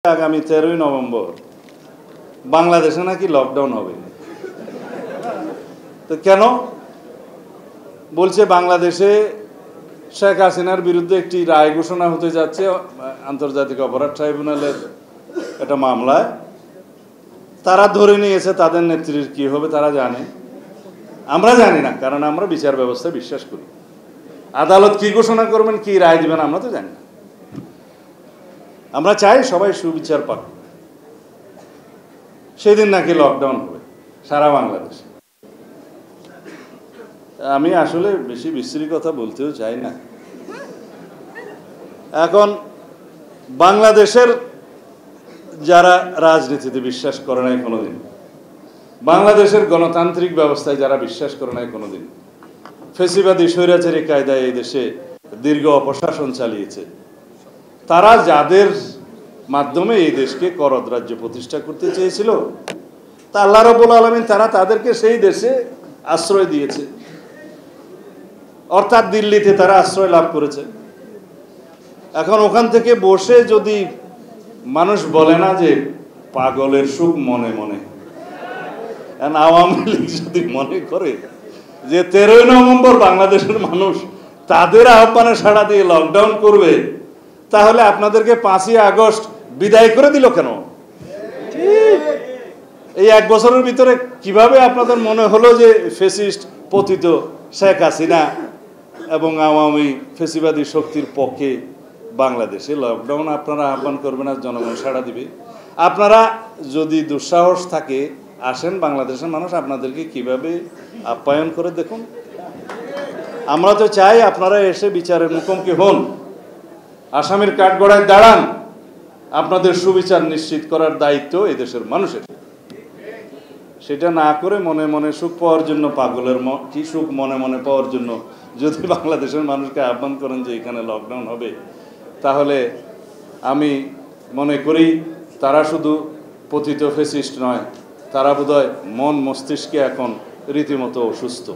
আগামী 13ই নভেম্বর বাংলাদেশে নাকি লকডাউন হবে। তো কেন বলছে? বাংলাদেশে শেখ হাসিনার বিরুদ্ধে একটি রায় ঘোষণা হতে যাচ্ছে আন্তর্জাতিক অপরাধ ট্রাইব্যুনালের একটা মামলায়। তারা ধরে নিয়েছে তাদের নেত্রীর কি হবে তারা জানে, আমরা জানি না, কারণ আমরা বিচার ব্যবস্থায় বিশ্বাস করি। আদালত কি ঘোষণা করবেন, কি রায় দিবেন আমরা তো জানি না। আমরা চাই সবাই সুবিচার পাক। সেদিন নাকি লকডাউন হবে সারা বাংলাদেশে। আমি আসলে বেশি বিশ্রী কথা বলতেও চাই না। এখন বাংলাদেশের যারা রাজনীতিতে বিশ্বাস করে নাই কোনোদিন, বাংলাদেশের গণতান্ত্রিক ব্যবস্থায় যারা বিশ্বাস করে নাই কোনোদিন, ফেসিবাদী স্বৈরাচারী কায়দায় এই দেশে দীর্ঘ অপশাসন চালিয়েছে, তারা যাদের মাধ্যমে এই দেশকে করদ রাজ্য প্রতিষ্ঠা করতে চেয়েছিল, তা আল্লাহ রাব্বুল আলামিন তাদেরকে সেই দেশে আশ্রয় দিয়েছে। অর্থাৎ দিল্লিতে তারা আশ্রয় লাভ করেছে। এখন ওখান থেকে বসে যদি মানুষ বলে না যে পাগলের সুখ মনে মনে, আওয়ামী লীগ যদি মনে করে যে 13ই নভেম্বর বাংলাদেশের মানুষ তাদের আহ্বানে সাড়া দিয়ে লকডাউন করবে, তাহলে আপনাদেরকে 5ই আগস্ট বিদায় করে দিল কেন? এই এক বছরের ভিতরে কিভাবে আপনাদের মনে হলো যে ফ্যাসিস্ট পতিত শেখ হাসিনা এবং আওয়ামী ফ্যাসিবাদী শক্তির পক্ষে বাংলাদেশে লকডাউন আপনারা আহ্বান করবেন আর জনগণ সাড়া দিবে? আপনারা যদি দুঃসাহস থাকে আসেন, বাংলাদেশের মানুষ আপনাদেরকে কিভাবে আপ্যায়ন করে দেখুন। আমরা তো চাই আপনারা এসে বিচারের মুখোমুখি হন, আসামির কাঠগড়ায় দাঁড়ান। আপনাদের সুবিচার নিশ্চিত করার দায়িত্ব এই দেশের মানুষের। সেটা না করে মনে মনে সুখ পাওয়ার জন্য, পাগলের কি সুখ মনে মনে পাওয়ার জন্য যদি বাংলাদেশের মানুষকে আহ্বান করেন যে এখানে লকডাউন হবে, তাহলে আমি মনে করি তারা শুধু পতিত ফ্যাসিস্ট নয়, তারা বোধহয় মন মস্তিষ্কে এখন রীতিমতো অসুস্থ।